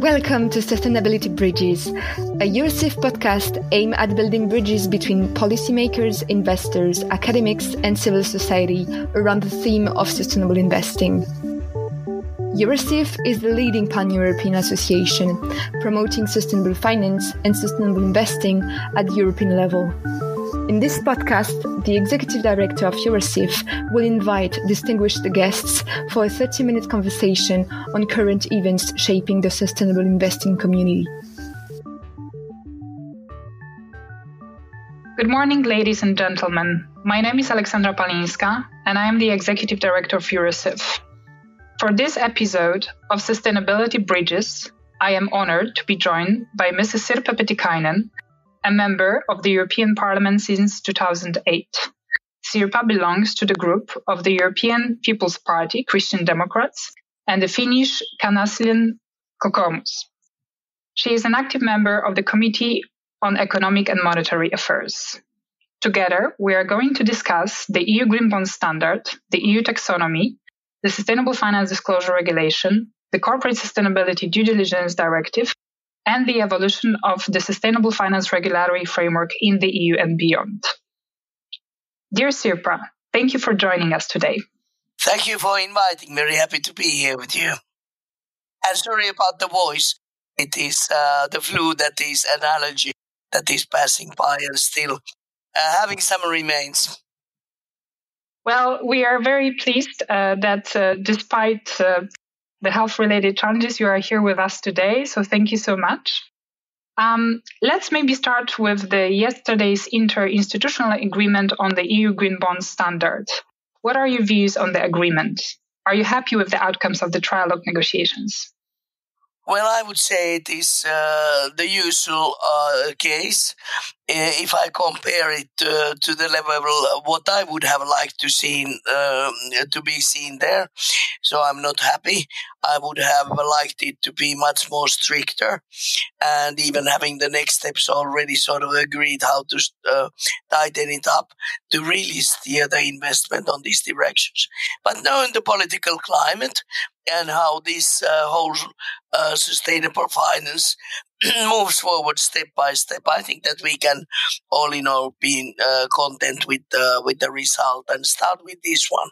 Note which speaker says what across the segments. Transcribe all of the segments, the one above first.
Speaker 1: Welcome to Sustainability Bridges, a Eurosif podcast aimed at building bridges between policymakers, investors, academics, and civil society around the theme of sustainable investing. Eurosif is the leading pan-European association promoting sustainable finance and sustainable investing at the European level. In this podcast, the Executive Director of Eurosif will invite distinguished guests for a 30-minute conversation on current events shaping the sustainable investing community.
Speaker 2: Good morning, ladies and gentlemen. My name is Aleksandra Palinska, and I am the Executive Director of Eurosif. For this episode of Sustainability Bridges, I am honored to be joined by Mrs. Sirpa Pietikäinen, a member of the European Parliament since 2008. Sirpa belongs to the group of the European People's Party, Christian Democrats, and the Finnish Kansallinen Kokoomus. She is an active member of the Committee on Economic and Monetary Affairs. Together, we are going to discuss the EU Green Bond Standard, the EU Taxonomy, the Sustainable Finance Disclosure Regulation, the Corporate Sustainability Due Diligence Directive, and the evolution of the Sustainable Finance Regulatory Framework in the EU and beyond. Dear Sirpa, thank you for joining us today.
Speaker 3: Thank you for inviting me. Very happy to be here with you. And sorry about the voice. It is the flu that is an allergy that is passing by and still having some remains.
Speaker 2: Well, we are very pleased that despite the health-related challenges, you are here with us today. So thank you so much. Let's maybe start with yesterday's interinstitutional agreement on the EU Green Bond Standard. What are your views on the agreement? Are you happy with the outcomes of the trilogue negotiations?
Speaker 3: Well, I would say it is the usual case. If I compare it to the level what I would have liked to be seen there, so I'm not happy. I would have liked it to be much more stricter, and even having the next steps already sort of agreed how to tighten it up to really steer the investment on these directions. But knowing the political climate and how this whole sustainable finance moves forward step by step, I think that we can all in all be content with the result and start with this one.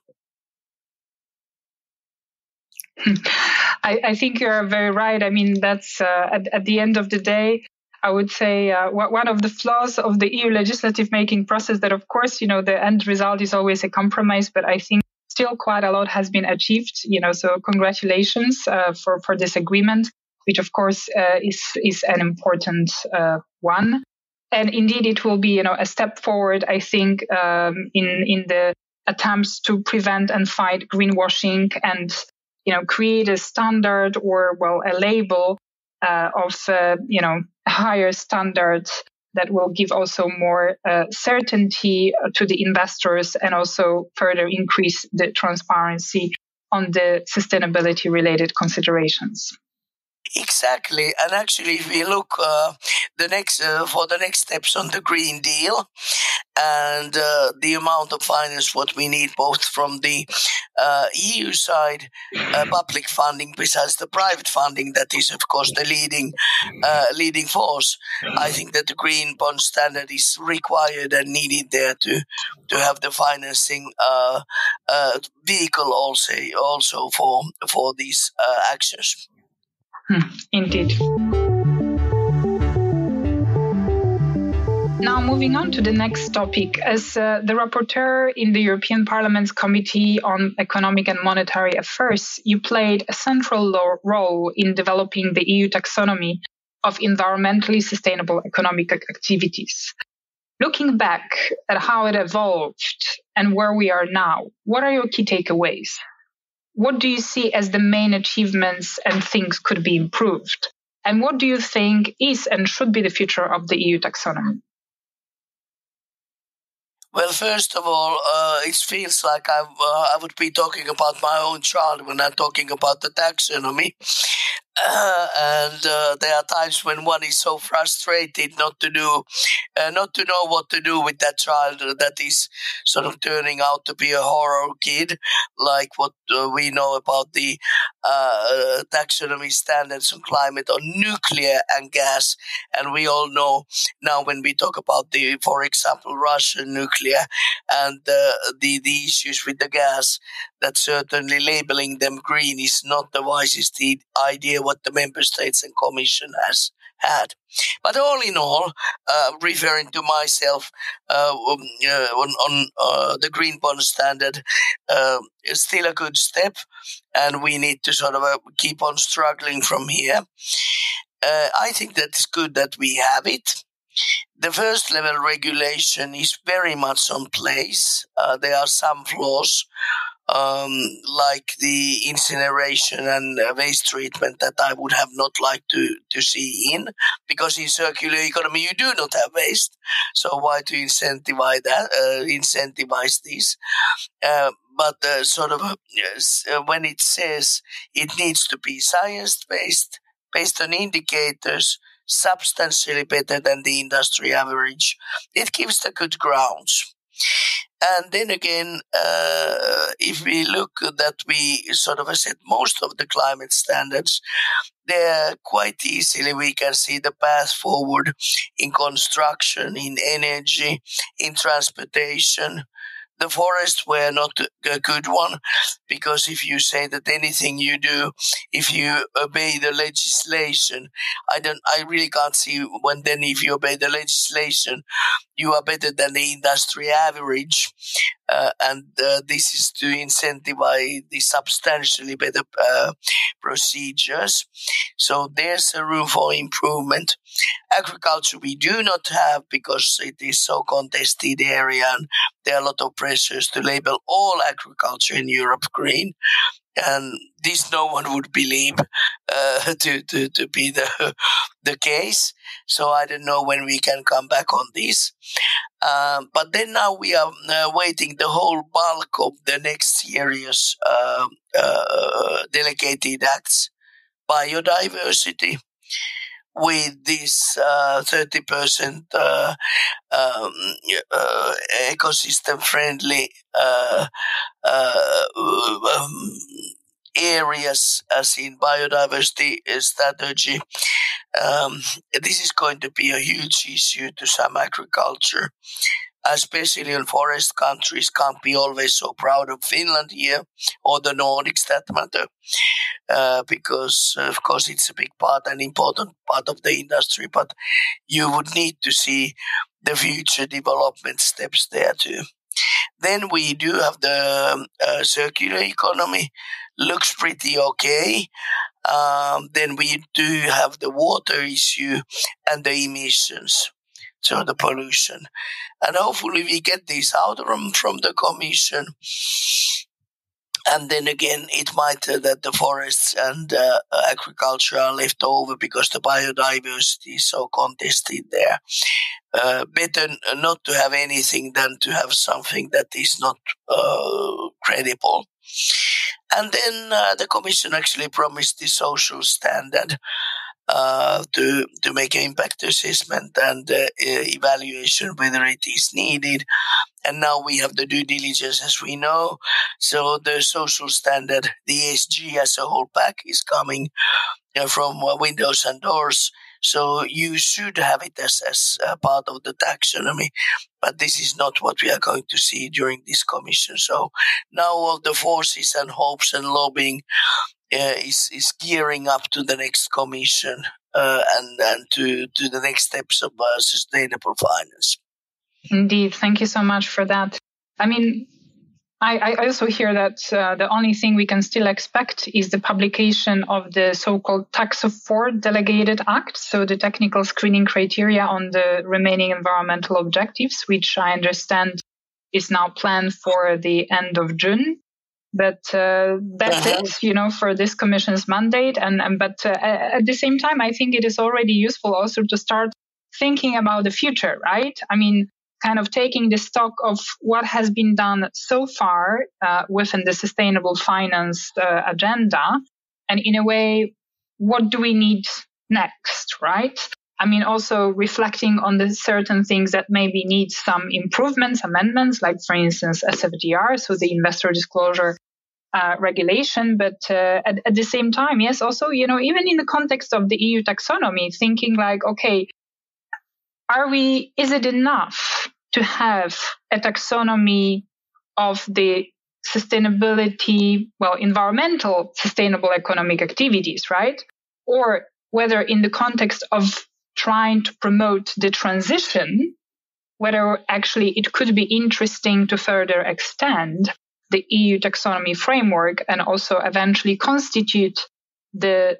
Speaker 2: I think you're very right. I mean, that's at the end of the day, I would say one of the flaws of the EU legislative making process that, of course, the end result is always a compromise, but I think still quite a lot has been achieved, so congratulations for this agreement, which of course is an important one. And indeed, it will be, a step forward, I think, in the attempts to prevent and fight greenwashing and, create a standard or, a label of, higher standards that will give also more certainty to the investors and also further increase the transparency on the sustainability-related considerations.
Speaker 3: Exactly, and actually, if we look for the next steps on the Green Deal and the amount of finance what we need both from the EU side, public funding besides the private funding, that is of course the leading force. I think that the Green Bond Standard is required and needed there to have the financing vehicle also for these actions.
Speaker 2: Indeed. Now, moving on to the next topic. As the rapporteur in the European Parliament's Committee on Economic and Monetary Affairs, you played a central role in developing the EU taxonomy of environmentally sustainable economic activities. Looking back at how it evolved and where we are now, what are your key takeaways? What do you see as the main achievements and things could be improved? And what do you think is and should be the future of the EU taxonomy?
Speaker 3: Well, first of all, it feels like I would be talking about my own child when I'm talking about the taxonomy. And there are times when one is so frustrated not to know what to do with that child that is sort of turning out to be a horror kid, like what we know about the taxonomy standards on climate on nuclear and gas. And we all know now when we talk about for example, Russian nuclear and the issues with the gas, that certainly labeling them green is not the wisest idea what the member states and commission has had. But all in all, referring to myself on the green bond standard, is still a good step, and we need to sort of keep on struggling from here. I think that it's good that we have it. The first level regulation is very much on place. There are some flaws, like the incineration and waste treatment that I would have not liked to see in, because in circular economy you do not have waste. So why to incentivize this? But sort of when it says it needs to be science-based, based on indicators substantially better than the industry average, it gives the good grounds. And then again, if we look that we sort of set most of the climate standards, there quite easily we can see the path forward in construction, in energy, in transportation. The forests were not a good one, because if you say that anything you do, if you obey the legislation, I really can't see when then if you obey the legislation, you are better than the industry average. And this is to incentivize the substantially better procedures. So there's a room for improvement. Agriculture we do not have, because it is so contested area, and there are a lot of pressures to label all agriculture in Europe green. And this no one would believe to be the case. So I don't know when we can come back on this. But then now we are waiting the whole bulk of the next serious delegated acts. Biodiversity, with this 30% ecosystem-friendly areas as in biodiversity strategy. This is going to be a huge issue to some agriculture, especially in forest countries. Can't be always so proud of Finland here, or the Nordics that matter, because of course it's a big part and important part of the industry, but you would need to see the future development steps there too. Then we do have the circular economy, looks pretty okay. Then we do have the water issue and the emissions, so the pollution. And hopefully we get this out from the Commission. And then again, it might that the forests and agriculture are left over because the biodiversity is so contested there. Better not to have anything than to have something that is not credible. And then the Commission actually promised the social standard to make an impact assessment and evaluation whether it is needed. And now we have the due diligence, as we know. So the social standard, the ESG as a whole pack, is coming from windows and doors. So you should have it as a part of the taxonomy. But this is not what we are going to see during this Commission. So now all the forces and hopes and lobbying is gearing up to the next Commission and to the next steps of sustainable finance.
Speaker 2: Indeed. Thank you so much for that. I mean, I also hear that the only thing we can still expect is the publication of the so-called Taxo 4 Delegated Act, so the technical screening criteria on the remaining environmental objectives, which I understand is now planned for the end of June. But that's it, for this Commission's mandate. But at the same time, I think it is already useful also to start thinking about the future, right? I mean, kind of taking the stock of what has been done so far within the sustainable finance agenda, and in a way what do we need next, right? I mean, also reflecting on the certain things that maybe need some improvements, amendments, like, for instance, SFDR, so the investor disclosure regulation. But at the same time, yes, also, even in the context of the EU taxonomy, thinking like, okay, is it enough to have a taxonomy of the sustainability, environmental sustainable economic activities, right? Or whether in the context of trying to promote the transition, whether actually it could be interesting to further extend the EU taxonomy framework and also eventually constitute the,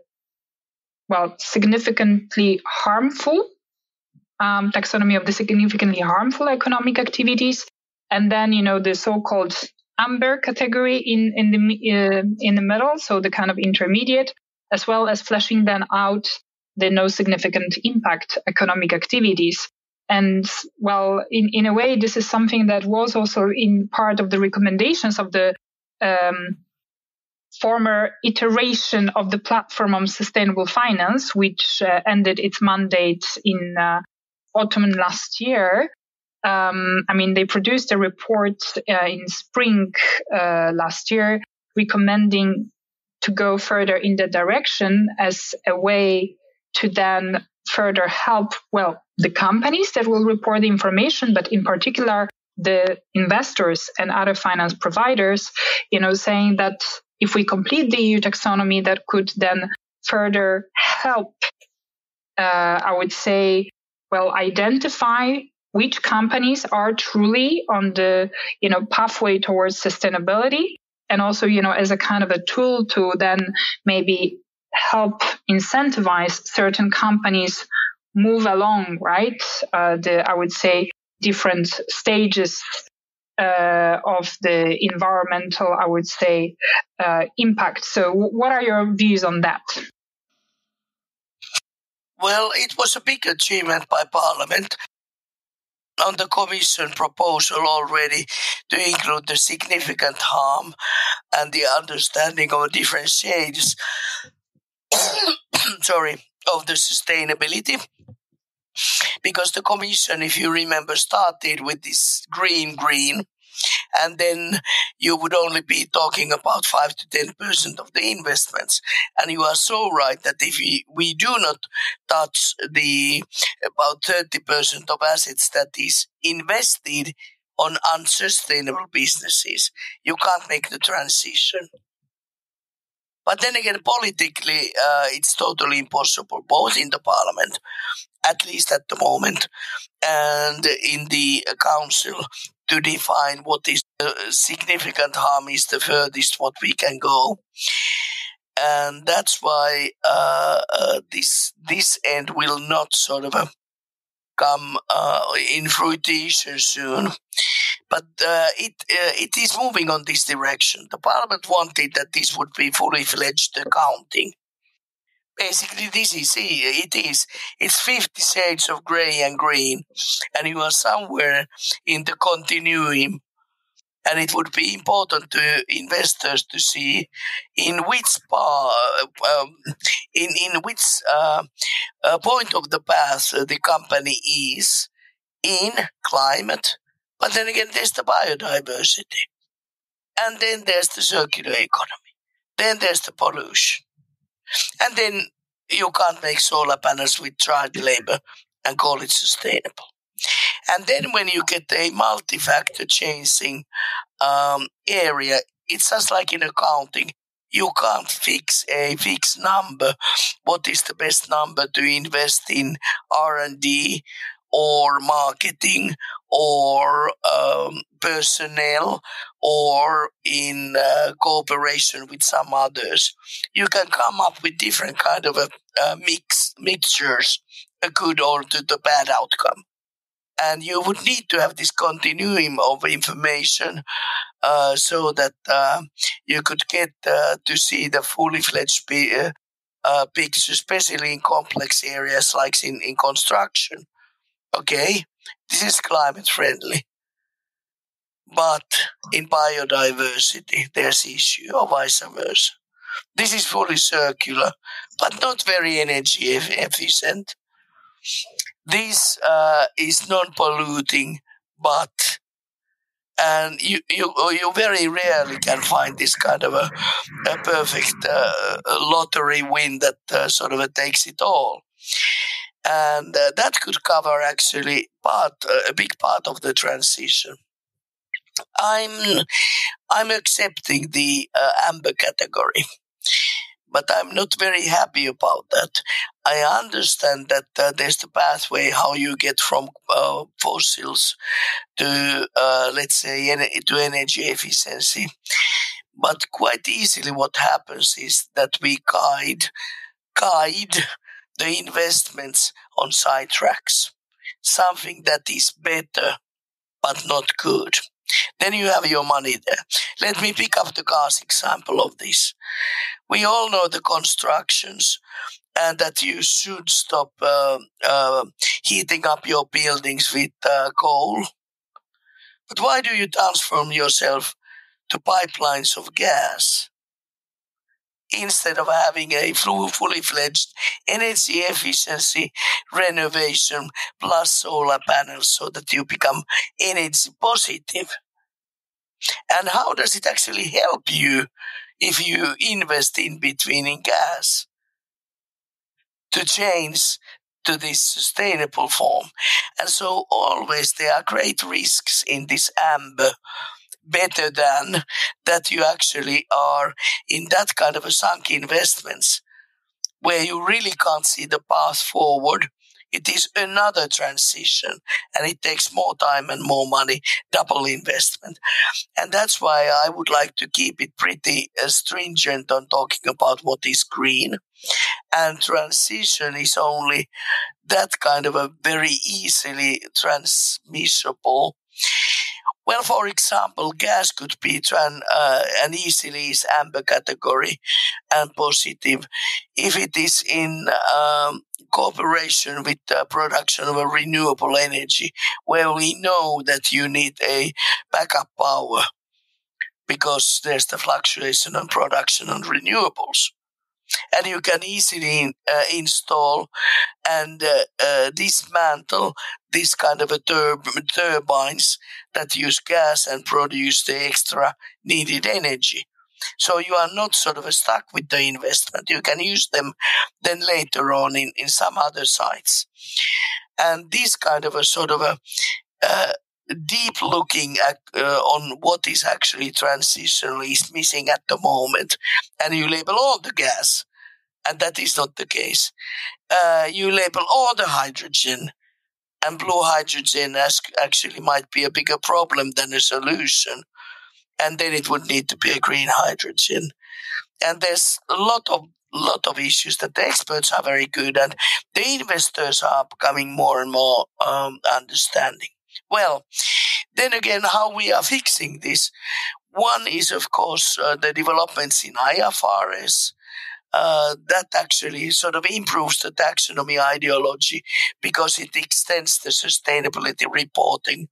Speaker 2: significantly harmful taxonomy of the significantly harmful economic activities, and then the so-called amber category in the middle, so the kind of intermediate, as well as fleshing then out the no significant impact economic activities. And in a way, this is something that was also in part of the recommendations of the former iteration of the platform on sustainable finance, which ended its mandate in autumn last year. They produced a report in spring last year recommending to go further in that direction as a way to then further help, the companies that will report the information, but in particular the investors and other finance providers, saying that if we complete the EU taxonomy, that could then further help, I would say, identify which companies are truly on the, pathway towards sustainability, and also, as a kind of a tool to then maybe help incentivize certain companies move along, right? I would say different stages of the environmental, I would say, impact. So what are your views on that?
Speaker 3: Well, it was a big achievement by Parliament on the Commission proposal already to include the significant harm and the understanding of different shades of the sustainability. Because the Commission, if you remember, started with this green, and then you would only be talking about 5 to 10% of the investments. And you are so right that if we do not touch the about 30% of assets that is invested on unsustainable businesses, you can't make the transition. But then again, politically, it's totally impossible, both in the Parliament, at least at the moment, and in the Council, to define what is significant harm is the furthest what we can go. And that's why this end will not sort of come in fruition soon. But it is moving on this direction. The Parliament wanted that this would be fully fledged accounting. Basically, it's 50 shades of grey and green, and you are somewhere in the continuum. And it would be important to investors to see in which point of the path the company is in climate. But then again, there's the biodiversity, and then there's the circular economy, then there's the pollution. And then you can't make solar panels with child labor and call it sustainable. And then when you get a multi-factor changing area, it's just like in accounting. You can't fix a fixed number. What is the best number to invest in R&D or marketing or personnel or in cooperation with some others? You can come up with different kind of mixtures, a good or to the bad outcome. And you would need to have this continuum of information so that you could get to see the fully fledged picture, especially in complex areas like in construction. Okay, this is climate friendly. But in biodiversity, there's issue or vice versa. This is fully circular, but not very energy efficient. This is non-polluting, and you very rarely can find this kind of a perfect lottery win that sort of takes it all. And that could cover actually a big part of the transition. I'm accepting the amber category, but I'm not very happy about that. I understand that there's the pathway how you get from fossils to, let's say, to energy efficiency. But quite easily what happens is that we guide the investments on side tracks, something that is better but not good. Then you have your money there. Let me pick up the gas example of this. We all know the constructions and that you should stop heating up your buildings with coal. But why do you transform yourself to pipelines of gas instead of having a fully fledged energy efficiency renovation plus solar panels so that you become energy positive? And how does it actually help you if you invest in between in gas to change to this sustainable form? And so always there are great risks in this amber, better than that you actually are in that kind of a sunk investments where you really can't see the path forward. It is another transition and it takes more time and more money, double investment. And that's why I would like to keep it pretty stringent on talking about what is green. And transition is only that kind of a very easily transmissible. Well, for example, gas could be and easily is amber category and positive if it is in cooperation with the production of a renewable energy, where we know that you need a backup power because there's the fluctuation on production on renewables. And you can easily install and dismantle this kind of a turbines that use gas and produce the extra needed energy. So you are not sort of stuck with the investment. You can use them then later on in some other sites. And this kind of a sort of a deep looking at, on what is actually transitionally is missing at the moment. And you label all the gas, and that is not the case. You label all the hydrogen, and blue hydrogen actually might be a bigger problem than a solution. And then it would need to be a green hydrogen. And there's a lot of issues that the experts are very good at. The investors are becoming more and more understanding. Well, then again, how we are fixing this. One is, of course, the developments in IFRS. That actually sort of improves the taxonomy ideology because it extends the sustainability reporting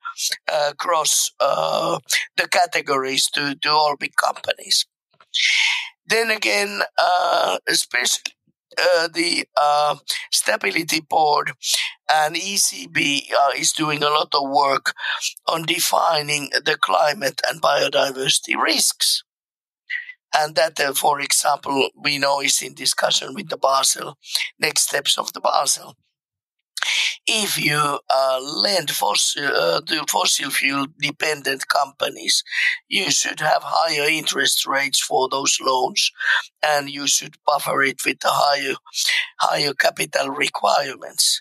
Speaker 3: across the categories to all big companies. Then again, especially the Stability Board and ECB is doing a lot of work on defining the climate and biodiversity risks. And that, for example, we know is in discussion with the Basel, next steps of the Basel. If you lend to fossil fuel dependent companies, you should have higher interest rates for those loans, and you should buffer it with the higher capital requirements.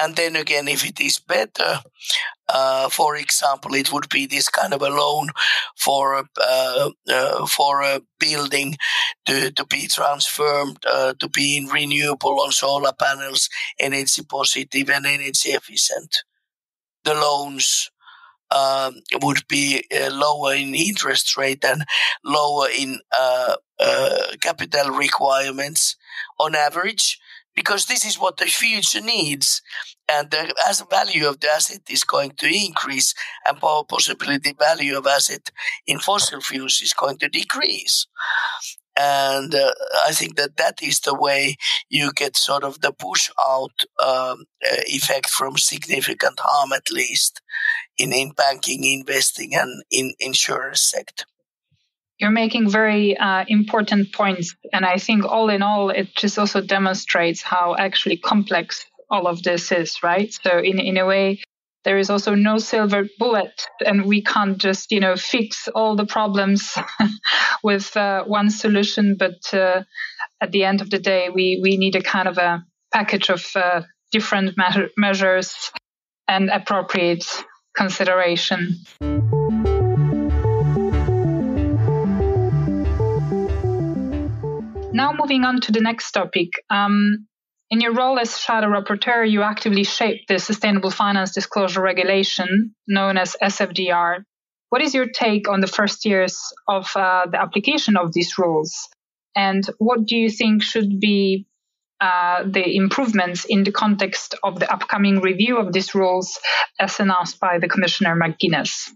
Speaker 3: And then again, if it is better, for example, it would be this kind of a loan for a building to be transformed to being renewable on solar panels, energy positive and energy efficient. The loans would be lower in interest rate and lower in capital requirements on average, because this is what the future needs, and the value of the asset is going to increase, and possibly the value of asset in fossil fuels is going to decrease. And I think that is the way you get sort of the push out effect from significant harm, at least in banking, investing, and in insurance sector.
Speaker 2: You're making very important points. And I think all in all, it just also demonstrates how actually complex all of this is, right? So in a way, there is also no silver bullet, and we can't just, fix all the problems with one solution. But at the end of the day, we need a kind of a package of different measures and appropriate consideration. Now moving on to the next topic. In your role as Shadow Rapporteur, you actively shape the Sustainable Finance Disclosure Regulation, known as SFDR. What is your take on the first years of the application of these rules? And what do you think should be the improvements in the context of the upcoming review of these rules as announced by the Commissioner McGuinness?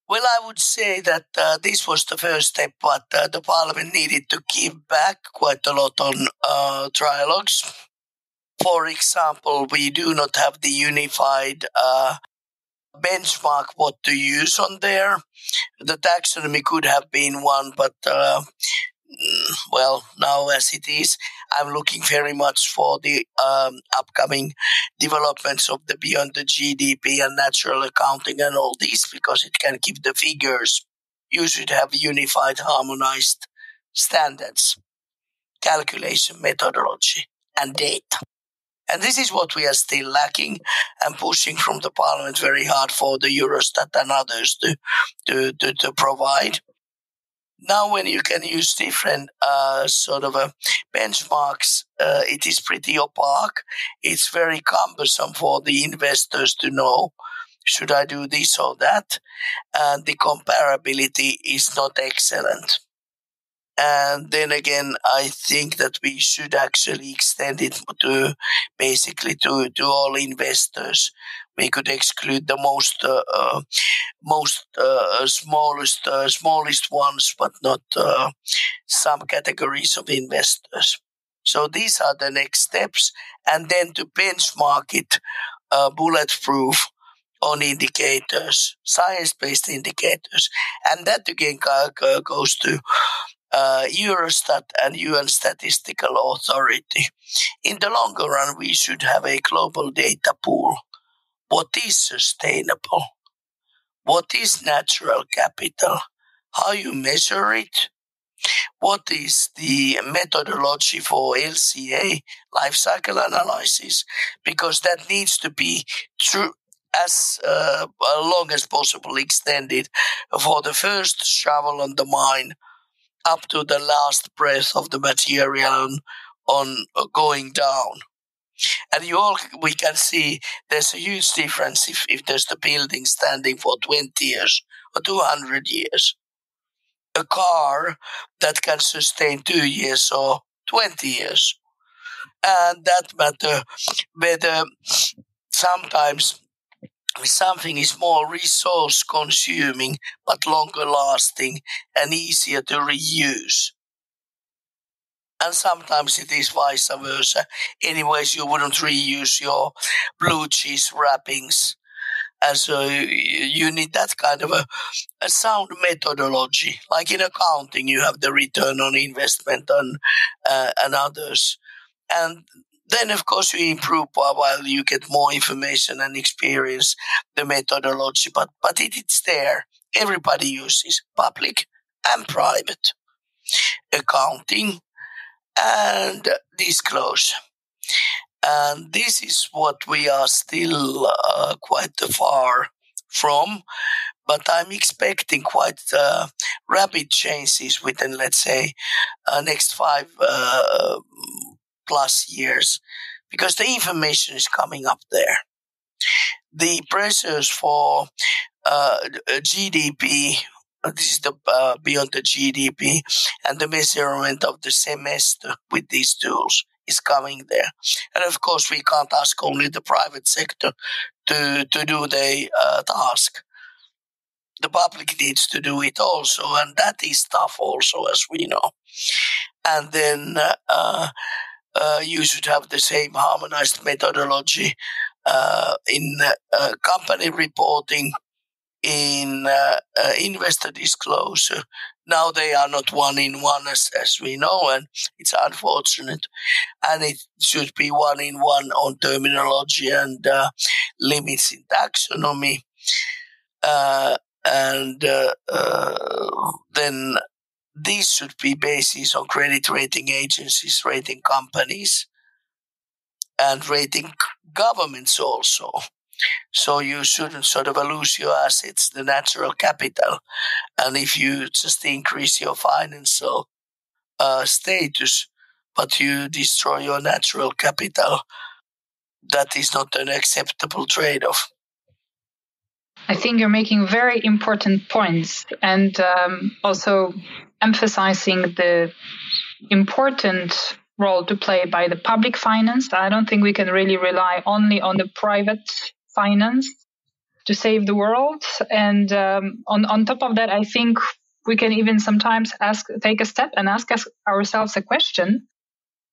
Speaker 3: Well, I would say that this was the first step, but the Parliament needed to give back quite a lot on trialogues. For example, we do not have the unified benchmark what to use on there. The taxonomy could have been one, but now as it is, I'm looking very much for the upcoming developments of the beyond the GDP and natural accounting and all these, because it can give the figures. You should have unified, harmonized standards, calculation methodology, and data. And this is what we are still lacking and pushing from the Parliament very hard for the Eurostat and others to provide. Now, when you can use different benchmarks, it is pretty opaque. It's very cumbersome for the investors to know, should I do this or that? And the comparability is not excellent. And then again, I think that we should actually extend it to basically to all investors. We could exclude the smallest ones, but not some categories of investors. So these are the next steps, and then to benchmark it bulletproof on indicators, science-based indicators, and that again goes to Eurostat and UN Statistical Authority. In the longer run, we should have a global data pool. What is sustainable? What is natural capital? How you measure it? What is the methodology for LCA, life cycle analysis? Because that needs to be true as long as possible extended for the first shovel on the mine up to the last breath of the material on going down. And we can see there's a huge difference if there's the building standing for 20 years or 200 years. A car that can sustain 2 years or 20 years. And that matter whether sometimes something is more resource consuming but longer lasting and easier to reuse. And sometimes it is vice versa. Anyways, you wouldn't reuse your blue cheese wrappings. And so you need that kind of a sound methodology. Like in accounting, you have the return on investment and others. And then, of course, you improve while you get more information and experience the methodology. But it's there. Everybody uses public and private accounting and disclosure. And this is what we are still quite far from. But I'm expecting quite rapid changes within, let's say, next 5 plus years, because the information is coming up there. The pressures for GDP, this is the beyond the GDP, and the measurement of the semester with these tools is coming there. And of course, we can't ask only the private sector to do the task. the public needs to do it also, and that is tough also, as we know. And then you should have the same harmonized methodology in company reporting, in investor disclosure. Now they are not one in one, as we know, and it's unfortunate. And it should be one in one on terminology and limits in taxonomy. Then these should be basis on credit rating agencies, rating companies, and rating governments also. So you shouldn't sort of lose your assets, the natural capital. And if you just increase your financial status, but you destroy your natural capital, that is not an acceptable trade-off.
Speaker 2: I think you're making very important points, and also emphasizing the important role to play by the public finance. I don't think we can really rely only on the private finance to save the world. And on top of that, I think we can even sometimes take a step and ask ourselves a question.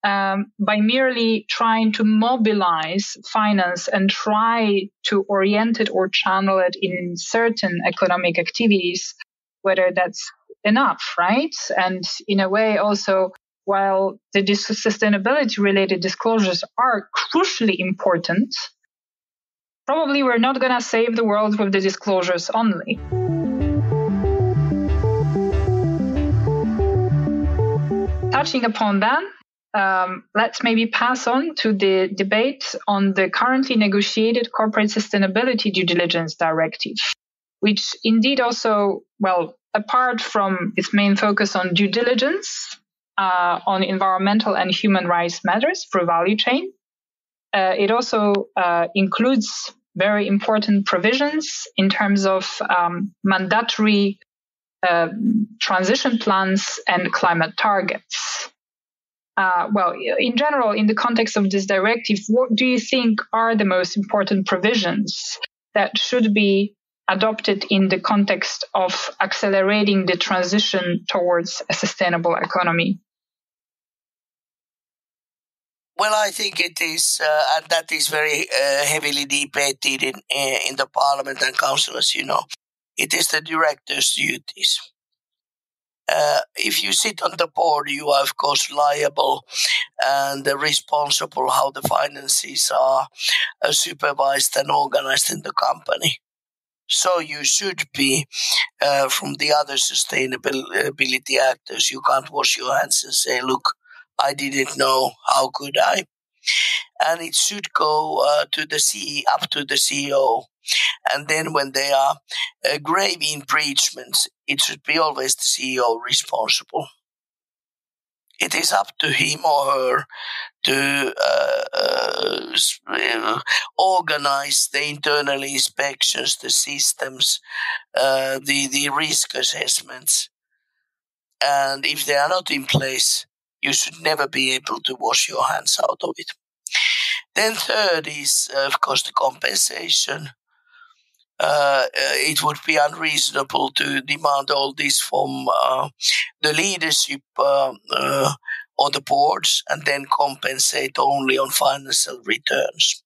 Speaker 2: By merely trying to mobilize finance and try to orient it or channel it in certain economic activities, whether that's enough, right? And in a way also, while the sustainability-related disclosures are crucially important, probably we're not going to save the world with the disclosures only. Touching upon that, let's maybe pass on to the debate on the currently negotiated Corporate Sustainability Due Diligence Directive, which indeed also, well, apart from its main focus on due diligence, on environmental and human rights matters for value chain, it also includes very important provisions in terms of mandatory transition plans and climate targets. Well, in general, in the context of this directive, what do you think are the most important provisions that should be adopted in the context of accelerating the transition towards a sustainable economy?
Speaker 3: Well, I think it is, and that is very heavily debated in the Parliament and Council, as you know. It is the director's duties. If you sit on the board, you are, of course, liable and responsible how the finances are supervised and organized in the company. So you should be, from the other sustainability actors, you can't wash your hands and say, look, I didn't know, how could I? And it should go up to the CEO. And then when there are grave impeachments, it should be always the CEO responsible. It is up to him or her to organize the internal inspections, the systems, the risk assessments. And if they are not in place, you should never be able to wash your hands out of it. Then third is, of course, the compensation. It would be unreasonable to demand all this from the leadership or the boards and then compensate only on financial returns.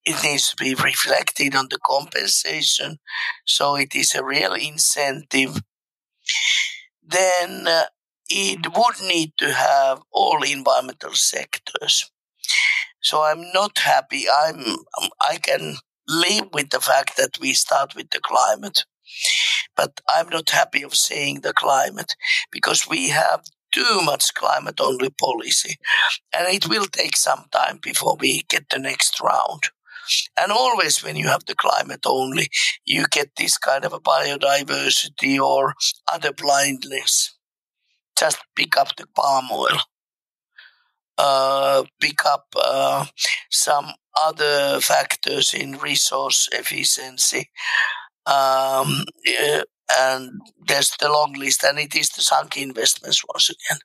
Speaker 3: It needs to be reflected on the compensation, so it is a real incentive. Then it would need to have all environmental sectors. So I'm not happy. I can live with the fact that we start with the climate, but I'm not happy of saying the climate because we have too much climate-only policy, and it will take some time before we get the next round. And always when you have the climate only, you get this kind of a biodiversity or other blindness. Just pick up the palm oil. Pick up some other factors in resource efficiency, and there's the long list, and it is the sunk investments once again.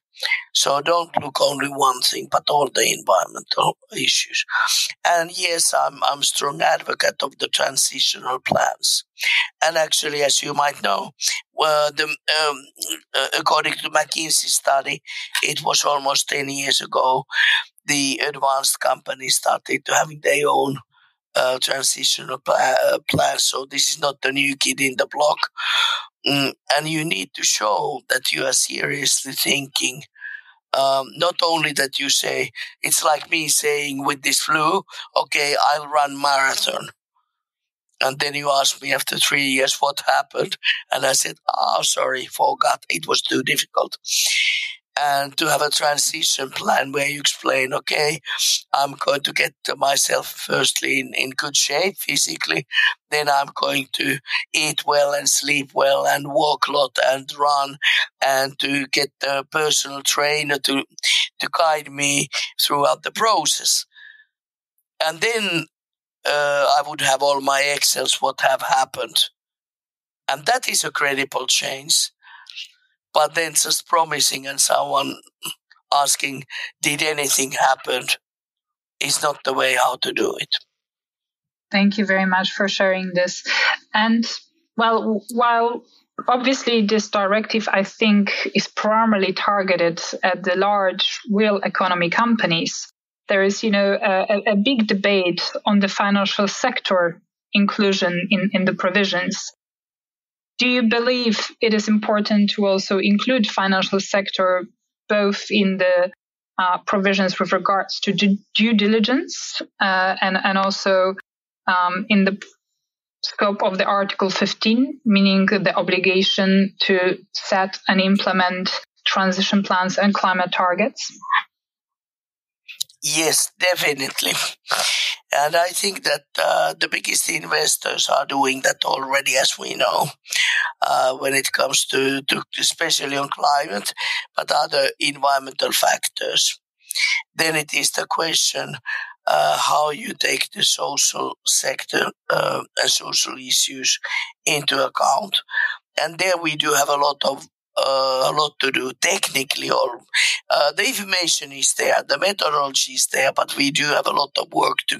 Speaker 3: So don't look only one thing, but all the environmental issues. And yes, I'm a strong advocate of the transitional plans. And actually, as you might know, according to McKinsey study, it was almost 10 years ago, the advanced companies started to having their own transitional plans. So this is not the new kid in the block. And you need to show that you are seriously thinking. Not only that you say, it's like me saying with this flu, okay, I'll run marathon. And then you ask me after 3 years what happened. And I said, sorry, forgot. It was too difficult. And to have a transition plan where you explain, okay, I'm going to get myself firstly in good shape physically. Then I'm going to eat well and sleep well and walk a lot and run, and to get the personal trainer to guide me throughout the process. And then I would have all my Excels, what have happened. And that is a credible change. But then just promising and someone asking, did anything happen, is not the way how to do it.
Speaker 2: Thank you very much for sharing this. And well, while obviously this directive, I think, is primarily targeted at the large real economy companies, there is, a big debate on the financial sector inclusion in the provisions. Do you believe it is important to also include financial sector both in the provisions with regards to due diligence and also in the scope of the Article 15, meaning the obligation to set and implement transition plans and climate targets?
Speaker 3: Yes, definitely. And I think that the biggest investors are doing that already, as we know, when it comes to especially on climate, but other environmental factors. Then it is the question how you take the social sector and social issues into account. And there we do have a lot to do technically. Or the information is there, the methodology is there, but we do have a lot of work to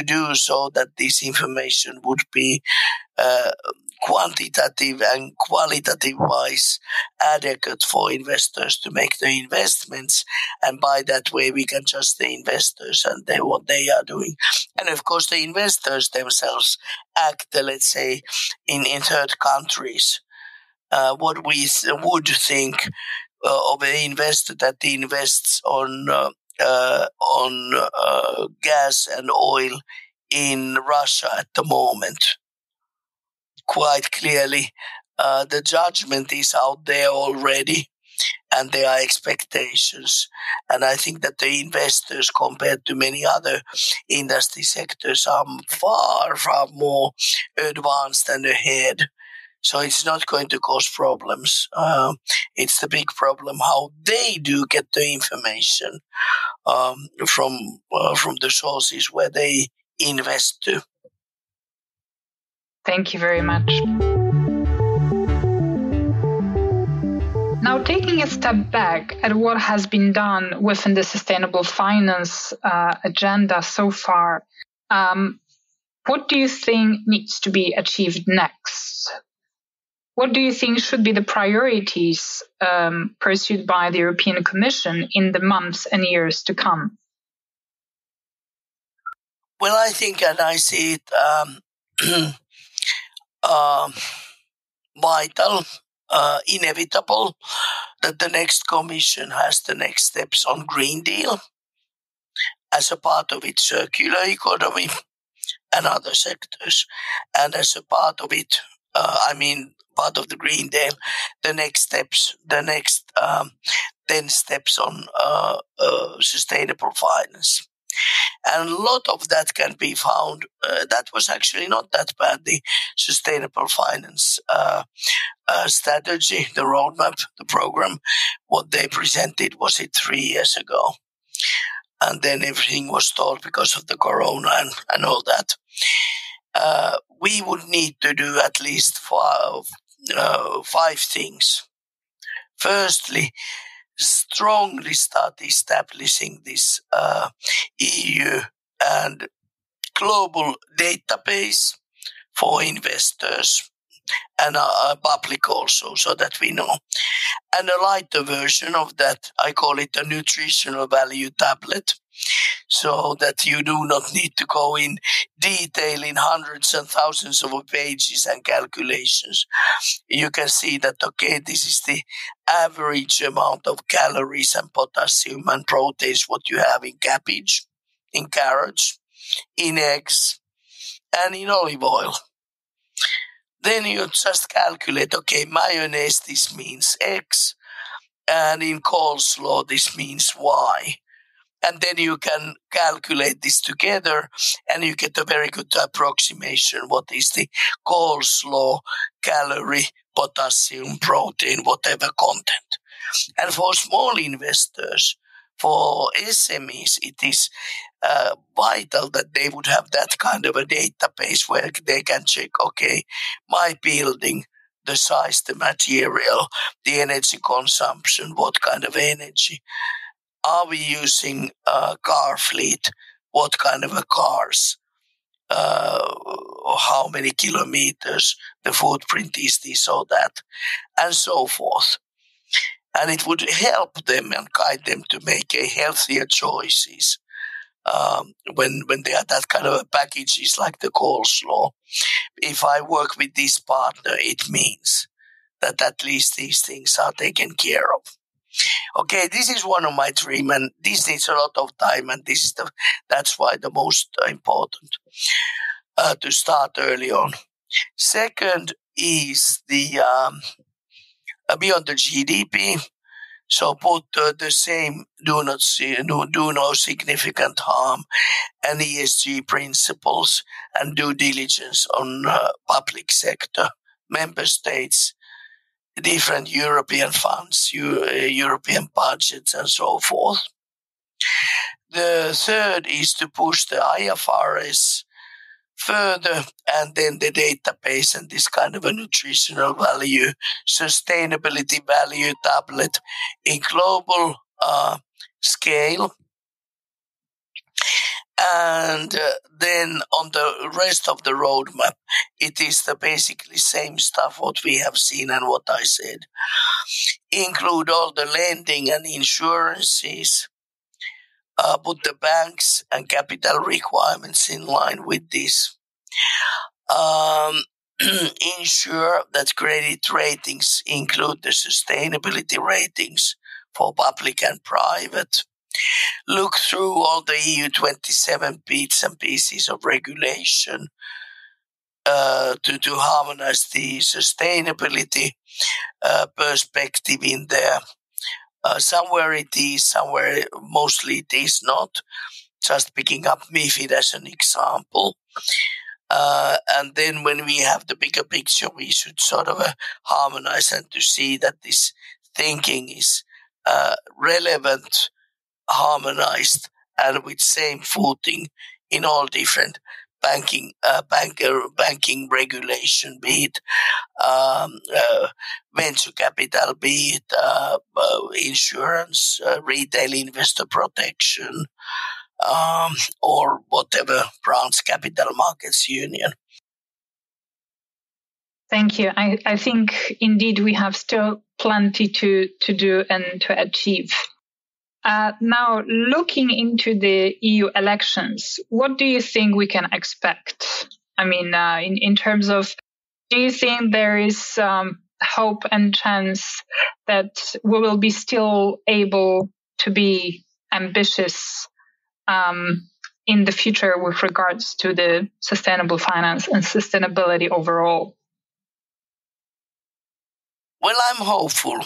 Speaker 3: do so that this information would be quantitative and qualitative wise adequate for investors to make the investments, and by that way we can trust the investors and what they are doing. And of course the investors themselves act, let's say, in third countries. What we would think of an investor that invests on gas and oil in Russia at the moment. Quite clearly, the judgment is out there already, and there are expectations. And I think that the investors, compared to many other industry sectors, are far, far more advanced and ahead. So it's not going to cause problems. It's the big problem how they do get the information from the sources where they invest to.
Speaker 2: Thank you very much. Now, taking a step back at what has been done within the sustainable finance agenda so far, what do you think needs to be achieved next? What do you think should be the priorities pursued by the European Commission in the months and years to come?
Speaker 3: Well, I think, and I see it vital, inevitable, that the next Commission has the next steps on Green Deal as a part of its circular economy and other sectors. And as a part of it, part of the Green Deal, the next steps, 10 steps on sustainable finance. And a lot of that can be found. That was actually not that bad, the sustainable finance strategy, the roadmap, the program. What they presented, was it 3 years ago? And then everything was stalled because of the corona and all that. we would need to do at least five things. Firstly, strongly start establishing this EU and global database for investors and public also, so that we know. And a lighter version of that, I call it a nutritional value tablet, so that you do not need to go in detail in hundreds and thousands of pages and calculations. You can see that, okay, this is the average amount of calories and potassium and proteins what you have in cabbage, in carrots, in eggs, and in olive oil. Then you just calculate, okay, mayonnaise, this means X, and in coleslaw, this means Y. And then you can calculate this together, and you get a very good approximation what is the coleslaw, calorie, potassium, protein, whatever content. And for small investors, for SMEs, it is vital that they would have that kind of a database where they can check, okay, my building, the size, the material, the energy consumption, what kind of energy. Are we using a car fleet? What kind of a cars? How many kilometers? The footprint is this or that, and so forth. And it would help them and guide them to make a healthier choices when they are that kind of a packages like the coleslaw. If I work with this partner, it means that at least these things are taken care of. Okay, this is one of my dreams, and this needs a lot of time, and that's why the most important to start early on. Second is the beyond the GDP. So put the same do no significant harm and ESG principles and due diligence on public sector, member states, different European funds, European budgets, and so forth. The third is to push the IFRS further, and then the database and this kind of a nutritional value, sustainability value tablet in global scale. And then on the rest of the roadmap, it is the basically same stuff what we have seen and what I said. Include all the lending and insurances, put the banks and capital requirements in line with this. Ensure that credit ratings include the sustainability ratings for public and private. Look through all the EU 27 bits and pieces of regulation to harmonize the sustainability perspective in there. Somewhere it is, somewhere mostly it is not. Just picking up MiFID as an example. And then when we have the bigger picture, we should sort of harmonize and to see that this thinking is relevant, harmonized, and with same footing in all different banking regulation, be it venture capital, be it insurance, retail investor protection, or whatever branch capital markets union.
Speaker 2: Thank you. I think indeed we have still plenty to do and to achieve. Now, looking into the EU elections, what do you think we can expect? I mean, in terms of, do you think there is hope and chance that we will be still able to be ambitious in the future with regards to the sustainable finance and sustainability overall?
Speaker 3: Well, I'm hopeful.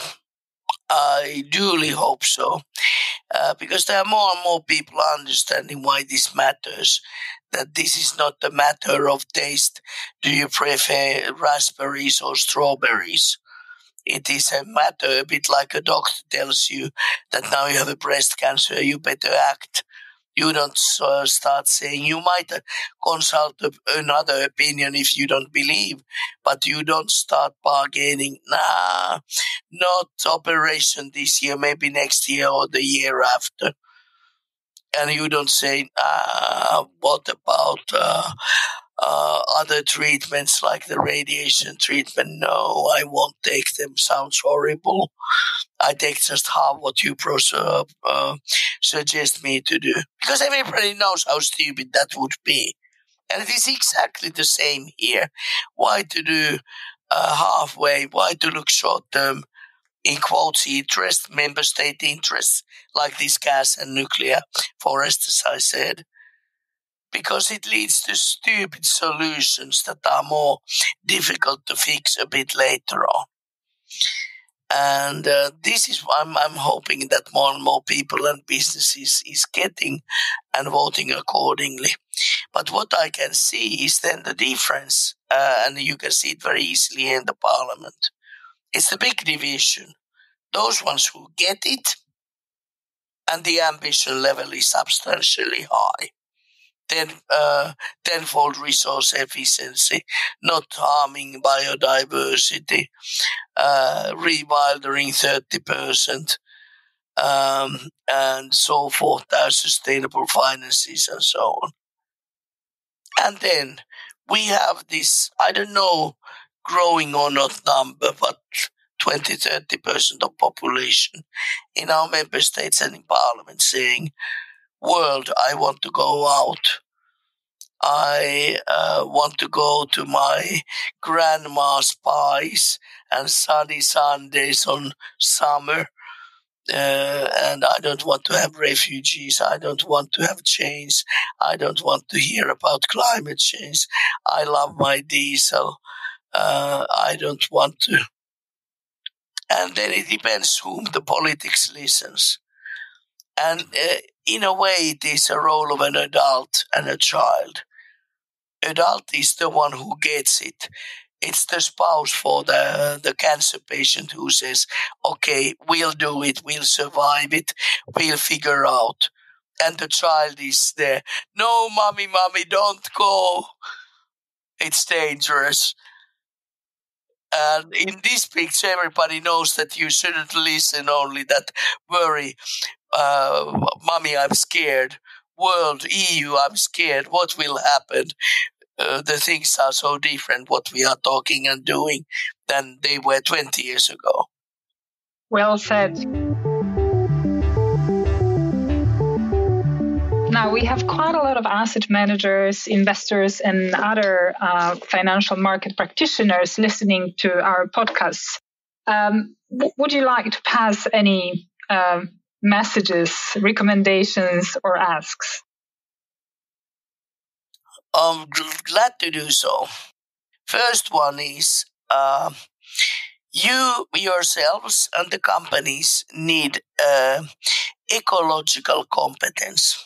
Speaker 3: I duly hope so, because there are more and more people understanding why this matters, that this is not a matter of taste. Do you prefer raspberries or strawberries? It is a matter a bit like a doctor tells you that now you have a breast cancer, you better act. You don't start saying, you might consult another opinion if you don't believe, but you don't start bargaining. Nah, not operation this year, maybe next year or the year after. And you don't say, what about other treatments like the radiation treatment? No, I won't take them. Sounds horrible. I take just half what you suggest me to do. Because everybody knows how stupid that would be. And it is exactly the same here. Why to do halfway? Why to look short term? In quotes, interest, member state interests, like this gas and nuclear forest, as I said, because it leads to stupid solutions that are more difficult to fix a bit later on. And this is what I'm hoping that more and more people and businesses is getting and voting accordingly. But what I can see is then the difference, and you can see it very easily in the parliament. It's the big division. Those ones who get it, and the ambition level is substantially high. Then tenfold resource efficiency, not harming biodiversity, rewildering 30%, and so forth, sustainable finances and so on. And then we have this, I don't know, growing or not number, but 20-30% of population in our member states and in parliament saying, world, I want to go out. I want to go to my grandma's pies and sunny Sundays on summer. And I don't want to have refugees. I don't want to have change. I don't want to hear about climate change. I love my diesel. I don't want to. And then it depends whom the politics listens. And in a way, it is a role of an adult and a child. Adult is the one who gets it. It's the spouse for the cancer patient who says, okay, we'll do it, we'll survive it, we'll figure out. And the child is there. No, mommy, don't go. It's dangerous. And in this picture, everybody knows that you shouldn't listen, only that worry. Mommy, I'm scared. World, EU, I'm scared. What will happen? The things are so different, what we are talking and doing, than they were 20 years ago.
Speaker 2: Well said. Now, we have quite a lot of asset managers, investors, and other financial market practitioners listening to our podcasts. Would you like to pass any messages, recommendations, or asks?
Speaker 3: I'm glad to do so. First one is you yourselves and the companies need ecological competence.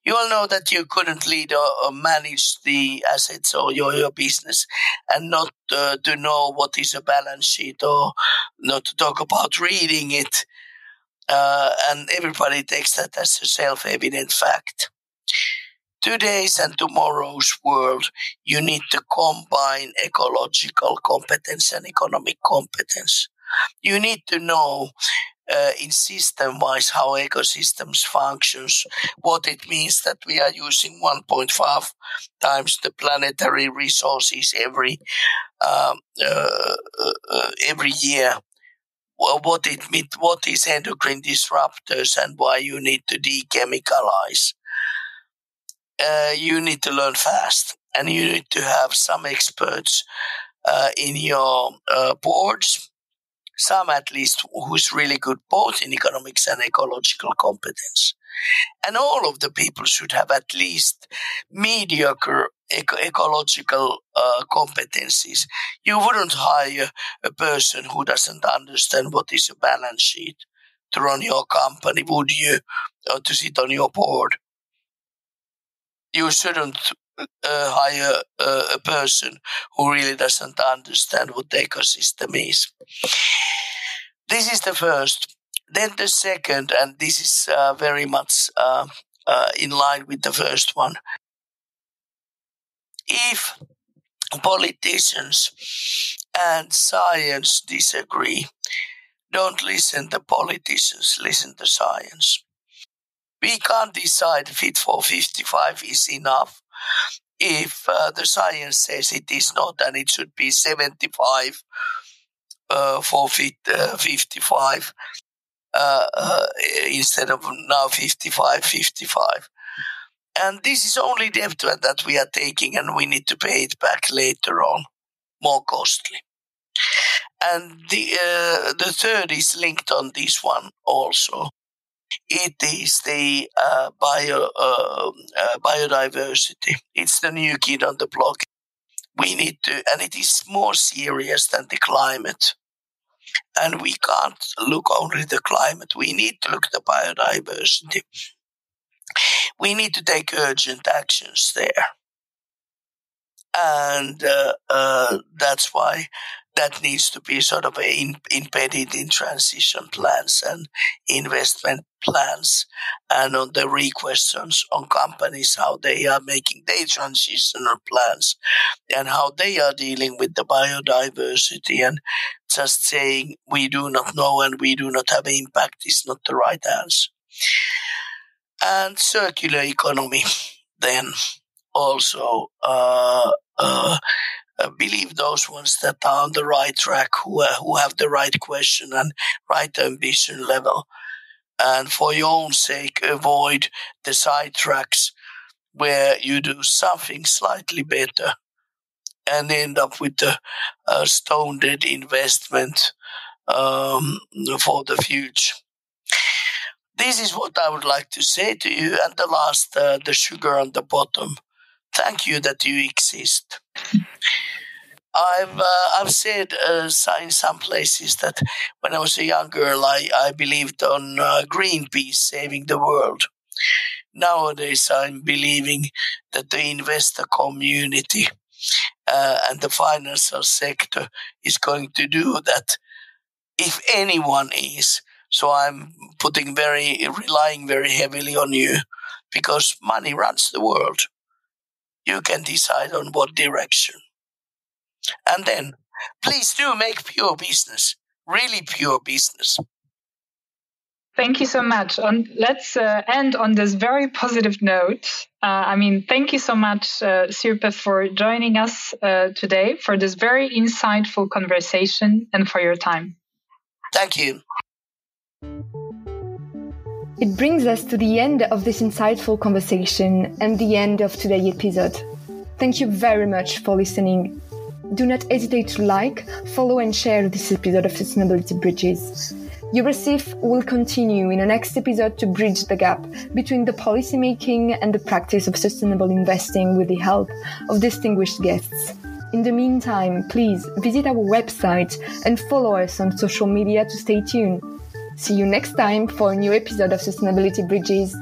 Speaker 3: You all know that you couldn't lead or manage the assets or your business and not to know what is a balance sheet or not to talk about reading it. And everybody takes that as a self-evident fact. Today's and tomorrow's world, you need to combine ecological competence and economic competence. You need to know in system-wise how ecosystems functions, what it means that we are using 1.5 times the planetary resources every year. What it means, what is endocrine disruptors, and why you need to dechemicalize. You need to learn fast, and you need to have some experts in your boards. Some at least who's really good both in economics and ecological competence. And all of the people should have at least mediocre ecological competencies. You wouldn't hire a person who doesn't understand what is a balance sheet to run your company, would you? Or to sit on your board. You shouldn't hire a person who really doesn't understand what the ecosystem is. This is the first. Then the second, and this is very much in line with the first one. If politicians and science disagree, don't listen to politicians, listen to science. We can't decide Fit for 55 is enough if the science says it is not, and it should be 75 for Fit 55 instead of now 55. And this is only debt that we are taking, and we need to pay it back later on, more costly. And the third is linked on this one also. It is the biodiversity. It's the new kid on the block. We need to, and it is more serious than the climate. And we can't look only at the climate. We need to look at the biodiversity. We need to take urgent actions there. And that's why that needs to be sort of embedded in transition plans and investment plans, and on the requests on companies, how they are making their transitional plans and how they are dealing with the biodiversity. And just saying we do not know and we do not have impact is not the right answer. And circular economy, then also believe those ones that are on the right track, who have the right question and right ambition level. And for your own sake, avoid the side tracks where you do something slightly better and end up with a stone-dead investment for the future. This is what I would like to say to you. And the last, the sugar on the bottom. Thank you that you exist. I've said in some places that when I was a young girl, I believed on Greenpeace saving the world. Nowadays, I'm believing that the investor community and the financial sector is going to do that, if anyone is. So I'm relying very heavily on you, because money runs the world. You can decide on what direction. And then, please do make pure business, really pure business.
Speaker 2: Thank you so much. Let's end on this very positive note. Thank you so much, Sirpa, for joining us today for this very insightful conversation and for your time.
Speaker 3: Thank you.
Speaker 1: It brings us to the end of this insightful conversation and the end of today's episode. Thank you very much for listening. Do not hesitate to like, follow and share this episode of Sustainability Bridges. Eurosif will continue in the next episode to bridge the gap between the policymaking and the practice of sustainable investing with the help of distinguished guests. In the meantime, please visit our website and follow us on social media to stay tuned. See you next time for a new episode of Sustainability Bridges.